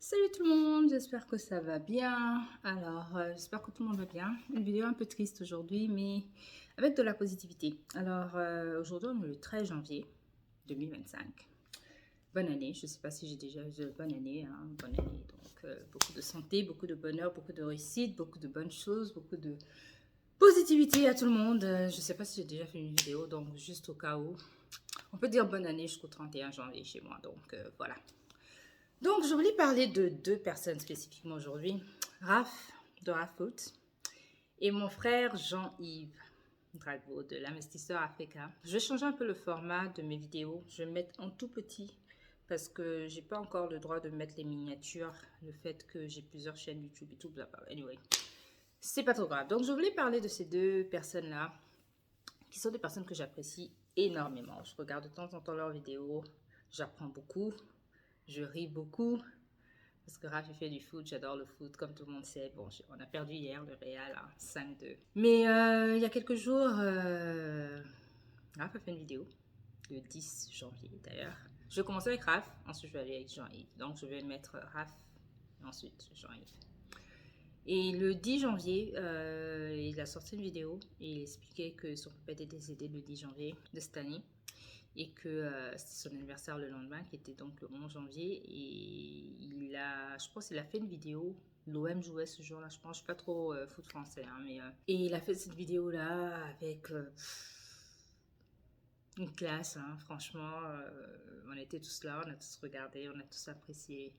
Salut tout le monde, j'espère que ça va bien. Alors, j'espère que tout le monde va bien. Une vidéo un peu triste aujourd'hui, mais avec de la positivité. Alors, aujourd'hui, on est le 13 janvier 2025. Bonne année, je ne sais pas si j'ai déjà eu de bonne année. Bonne année, donc beaucoup de santé, beaucoup de bonheur, beaucoup de réussite, beaucoup de bonnes choses, beaucoup de positivité à tout le monde. Je ne sais pas si j'ai déjà fait une vidéo, donc juste au cas où. On peut dire bonne année jusqu'au 31 janvier chez moi, donc voilà. Donc, je voulais parler de deux personnes spécifiquement aujourd'hui. Raph, de Raph Foot, et mon frère Jean-Yves Drago, de l'Investisseur Africa. Je vais changer un peu le format de mes vidéos. Je vais mettre en tout petit parce que j'ai pas encore le droit de mettre les miniatures. Le fait que j'ai plusieurs chaînes YouTube et tout, blablabla. Anyway, c'est pas trop grave. Donc, je voulais parler de ces deux personnes-là, qui sont des personnes que j'apprécie énormément. Je regarde de temps en temps leurs vidéos. J'apprends beaucoup. Je ris beaucoup. Parce que Raph, il fait du foot, j'adore le foot, comme tout le monde sait. Bon, on a perdu hier le Real, 5-2. Mais il y a quelques jours, Raph a fait une vidéo, le 10 janvier d'ailleurs. Je vais commencer avec Raph, ensuite je vais aller avec Jean-Yves. Donc je vais mettre Raph, et ensuite Jean-Yves. Et le 10 janvier, il a sorti une vidéo et il expliquait que son papa était décédé le 10 janvier de cette année et que c'était son anniversaire le lendemain, qui était donc le 11 janvier. Et je pense qu'il a fait une vidéo. L'OM jouait ce jour-là, je pense. Je ne suis pas trop foot français, hein, mais et il a fait cette vidéo-là avec une classe, hein, franchement. On était tous là, on a tous regardé, on a tous apprécié.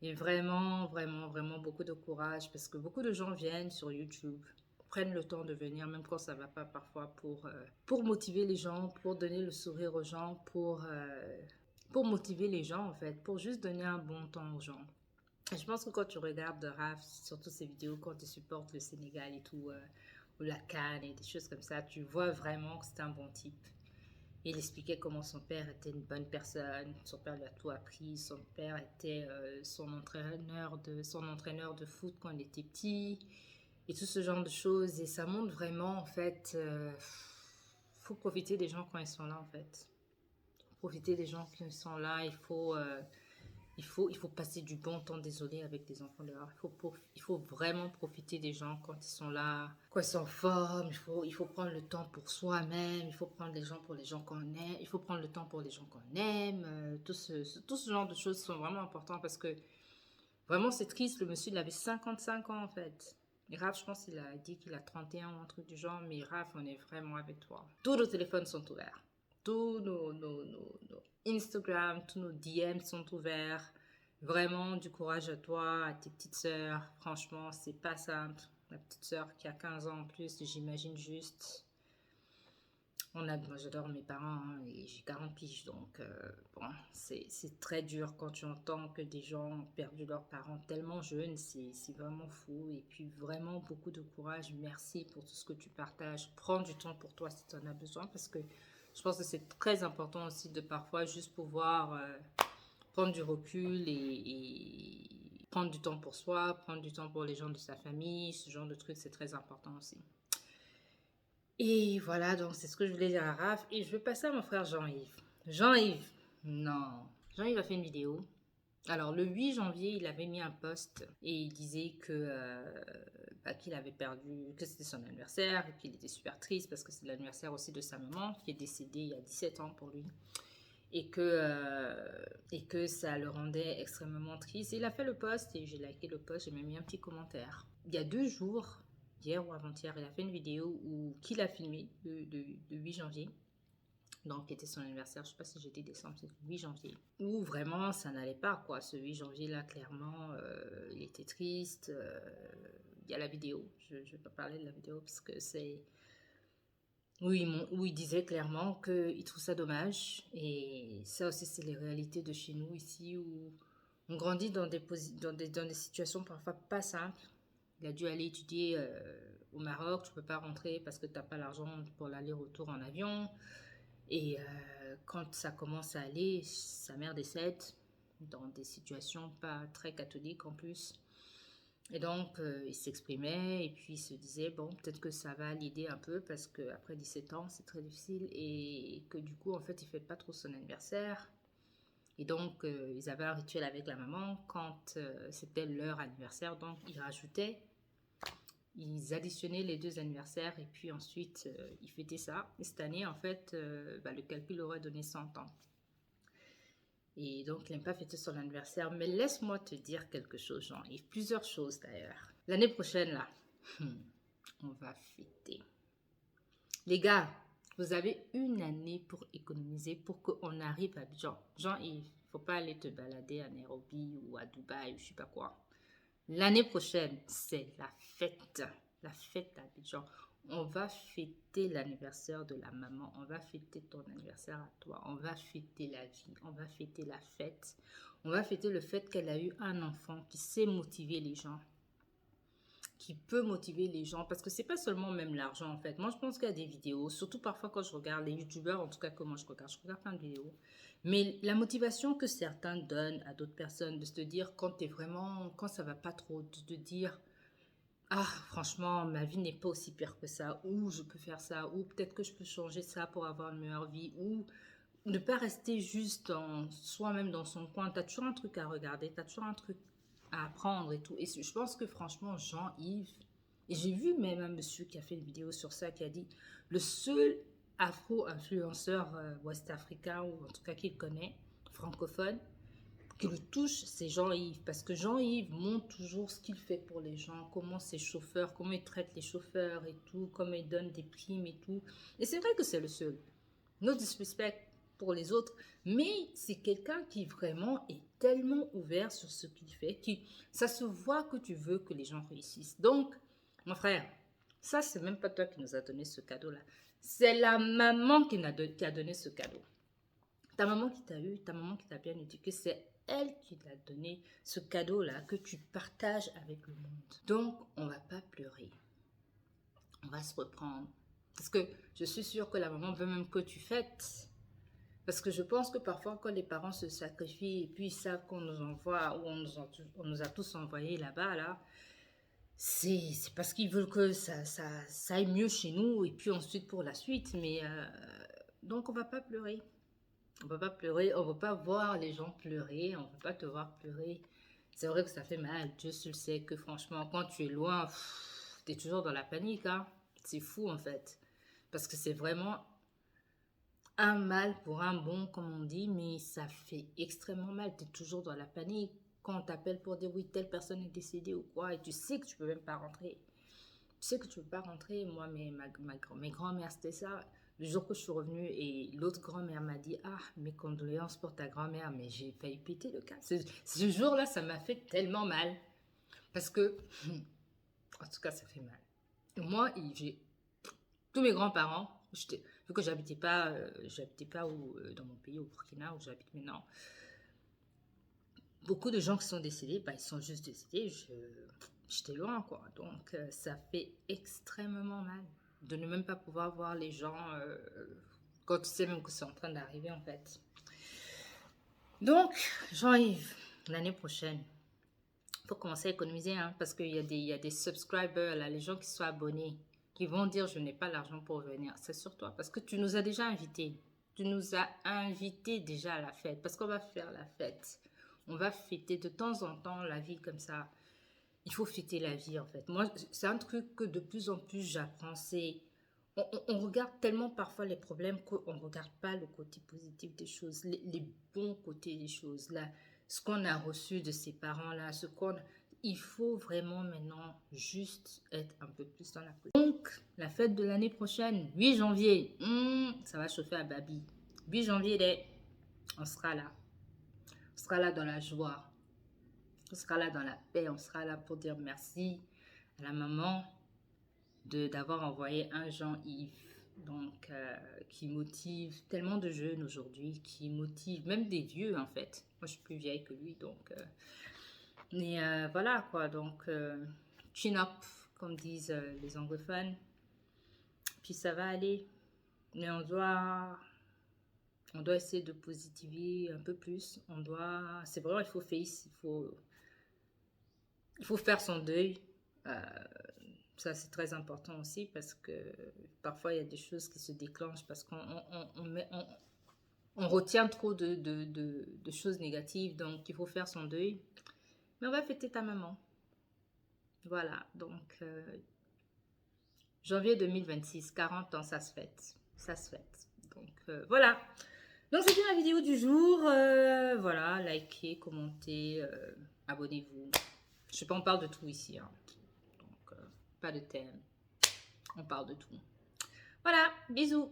Et vraiment, vraiment, vraiment beaucoup de courage parce que beaucoup de gens viennent sur YouTube, prennent le temps de venir, même quand ça ne va pas parfois, pour motiver les gens, pour donner le sourire aux gens, pour motiver les gens en fait, pour juste donner un bon temps aux gens. Et je pense que quand tu regardes Raph, surtout ses vidéos, quand il supporte le Sénégal et tout, ou la CAN et des choses comme ça, tu vois vraiment que c'est un bon type. Il expliquait comment son père était une bonne personne, son père lui a tout appris, son père était son entraîneur de foot quand il était petit, et tout ce genre de choses. Et ça montre vraiment, en fait, faut profiter des gens quand ils sont là, en fait. Profiter des gens qui sont là, il faut passer du bon temps, désolé, avec les enfants dehors. Il faut vraiment profiter des gens quand ils sont là, quand ils sont en forme. Il faut prendre le temps pour soi-même. Il faut prendre les gens pour les gens qu'on aime. Il faut prendre le temps pour les gens qu'on aime. Tout ce genre de choses sont vraiment importants parce que vraiment, c'est triste. Le monsieur, il avait 55 ans en fait. Et Raph, je pense qu'il a dit qu'il a 31 ou un truc du genre. Mais Raph, on est vraiment avec toi. Tous nos téléphones sont ouverts. Tous nos Instagram, tous nos DM sont ouverts. Vraiment, du courage à toi, à tes petites sœurs. Franchement, c'est pas simple. Ma petite sœur qui a 15 ans en plus, j'imagine juste. Moi j'adore mes parents, hein, et j'ai 40 piges, donc bon, c'est très dur quand tu entends que des gens ont perdu leurs parents tellement jeunes, c'est vraiment fou. Et puis vraiment beaucoup de courage, merci pour tout ce que tu partages. Prends du temps pour toi si tu en as besoin, parce que je pense que c'est très important aussi de parfois juste pouvoir prendre du recul et prendre du temps pour soi, prendre du temps pour les gens de sa famille, ce genre de trucs, c'est très important aussi. Et voilà, donc c'est ce que je voulais dire à Raph. Et je vais passer à mon frère Jean-Yves. Jean-Yves, non. Jean-Yves a fait une vidéo. Alors, le 8 janvier, il avait mis un post et il disait qu'il avait perdu, que c'était son anniversaire et qu'il était super triste parce que c'est l'anniversaire aussi de sa maman qui est décédée il y a 17 ans pour lui. Et que ça le rendait extrêmement triste. Et il a fait le post et j'ai liké le post, j'ai même mis un petit commentaire. Il y a 2 jours, hier ou avant-hier, il a fait une vidéo qu'il a filmé le 8 janvier. Donc, qui était son anniversaire, je ne sais pas si j'étais décembre, c'est le 8 janvier. Où vraiment, ça n'allait pas, quoi. Ce 8 janvier-là, clairement, il était triste. Il y a la vidéo. Je ne vais pas parler de la vidéo parce que c'est où il disait clairement qu'il trouve ça dommage. Et ça aussi, c'est les réalités de chez nous ici, où on grandit dans des situations parfois pas simples. Il a dû aller étudier au Maroc, tu ne peux pas rentrer parce que tu n'as pas l'argent pour l'aller-retour en avion. Et quand ça commence à aller, sa mère décède dans des situations pas très catholiques en plus. Et donc, il s'exprimait et puis il se disait, bon, peut-être que ça va l'aider un peu parce qu'après 17 ans, c'est très difficile et que du coup, en fait, il ne fête pas trop son anniversaire. Et donc, ils avaient un rituel avec la maman quand c'était leur anniversaire. Donc, ils additionnaient les deux anniversaires et puis ensuite, ils fêtaient ça. Et cette année, en fait, le calcul aurait donné 100 ans. Et donc, il n'aime pas fêter son anniversaire. Mais laisse-moi te dire quelque chose, Jean-Yves. Plusieurs choses d'ailleurs. L'année prochaine, là, on va fêter. Les gars, vous avez une année pour économiser pour qu'on arrive à Abidjan. Jean-Yves, il ne faut pas aller te balader à Nairobi ou à Dubaï ou je ne sais pas quoi. L'année prochaine, c'est la fête. La fête à Abidjan. On va fêter l'anniversaire de la maman. On va fêter ton anniversaire à toi. On va fêter la vie. On va fêter la fête. On va fêter le fait qu'elle a eu un enfant qui sait motiver les gens. Qui peut motiver les gens. Parce que c'est pas seulement même l'argent en fait. Moi, je pense qu'il y a des vidéos. Surtout parfois quand je regarde les youtubeurs, en tout cas que moi je regarde plein de vidéos. Mais la motivation que certains donnent à d'autres personnes, de se dire quand ça va pas trop, de te dire ah, franchement, ma vie n'est pas aussi pire que ça, ou je peux faire ça, ou peut-être que je peux changer ça pour avoir une meilleure vie, ou ne pas rester juste en soi-même dans son coin. Tu as toujours un truc à regarder, tu as toujours un truc à apprendre et tout. Et je pense que franchement, Jean-Yves, et j'ai vu même un monsieur qui a fait une vidéo sur ça, qui a dit le seul afro-influenceur ouest-africain, ou en tout cas qu'il connaît, francophone, qui le touche, c'est Jean-Yves. Parce que Jean-Yves montre toujours ce qu'il fait pour les gens, comment ses chauffeurs, comment il traite les chauffeurs et tout, comment il donne des primes et tout. Et c'est vrai que c'est le seul. No disrespect pour les autres, mais c'est quelqu'un qui vraiment est tellement ouvert sur ce qu'il fait, ça se voit que tu veux que les gens réussissent. Donc, mon frère, ça, c'est même pas toi qui nous a donné ce cadeau-là. C'est la maman qui a donné ce cadeau. Ta maman qui t'a eu, ta maman qui t'a bien éduqué, c'est elle qui t'a donné ce cadeau-là que tu partages avec le monde. Donc, on va pas pleurer. On va se reprendre. Parce que je suis sûre que la maman veut même que tu fêtes. Parce que je pense que parfois, quand les parents se sacrifient et puis ils savent qu'on nous envoie, ou on nous a tous envoyés là-bas, là, c'est parce qu'ils veulent que ça aille mieux chez nous et puis ensuite pour la suite. Mais donc, on va pas pleurer. On va pas pleurer, on va pas voir les gens pleurer, on va pas te voir pleurer. C'est vrai que ça fait mal, Dieu seul sait que franchement, quand tu es loin, tu es toujours dans la panique, hein. C'est fou en fait. Parce que c'est vraiment un mal pour un bon, comme on dit, mais ça fait extrêmement mal. Tu es toujours dans la panique. Quand on t'appelle pour dire oui, telle personne est décédée ou quoi, et tu sais que tu peux même pas rentrer. Tu sais que tu peux pas rentrer. Moi, mes grands-mères, c'était ça. Le jour que je suis revenue et l'autre grand-mère m'a dit ah, mes condoléances pour ta grand-mère, mais j'ai failli péter le câble. Ce jour-là, ça m'a fait tellement mal. Parce que, en tout cas, ça fait mal. Et moi, j'ai tous mes grands-parents, vu que j'habitais pas dans mon pays, au Burkina, où j'habite maintenant, beaucoup de gens qui sont décédés, ils sont juste décédés. J'étais loin, quoi. Donc, ça fait extrêmement mal de ne même pas pouvoir voir les gens quand tu sais même que c'est en train d'arriver, en fait. Donc, Jean-Yves, l'année prochaine, il faut commencer à économiser, hein, parce qu'il y a des subscribers, là, les gens qui sont abonnés, qui vont dire je n'ai pas l'argent pour venir. C'est sur toi, parce que tu nous as déjà invités. Tu nous as invités déjà à la fête, parce qu'on va faire la fête. On va fêter de temps en temps la vie comme ça. Il faut fêter la vie, en fait. Moi, c'est un truc que de plus en plus j'apprends. On regarde tellement parfois les problèmes qu'on ne regarde pas le côté positif des choses, les bons côtés des choses, là, ce qu'on a reçu de ses parents-là, il faut vraiment maintenant juste être un peu plus dans la position. Donc, la fête de l'année prochaine, 8 janvier, ça va chauffer à Babi. 8 janvier, on sera là. On sera là dans la joie. On sera là dans la paix. On sera là pour dire merci à la maman d'avoir envoyé un Jean-Yves. Donc, qui motive tellement de jeunes aujourd'hui, qui motive même des vieux en fait. Moi, je suis plus vieille que lui, donc. Mais voilà quoi, donc chin up, comme disent les anglophones. Puis ça va aller. Mais on doit essayer de positiver un peu plus. C'est vrai, il faut faire son deuil. Ça, c'est très important aussi parce que parfois, il y a des choses qui se déclenchent parce qu'on On retient trop de choses négatives, donc il faut faire son deuil. Mais on va fêter ta maman. Voilà, donc janvier 2026, 40 ans, ça se fête. Ça se fête. Donc voilà. Donc c'était la vidéo du jour. Voilà, likez, commentez, abonnez-vous. Je sais pas, on parle de tout ici, hein. Donc pas de thème. On parle de tout. Voilà, bisous.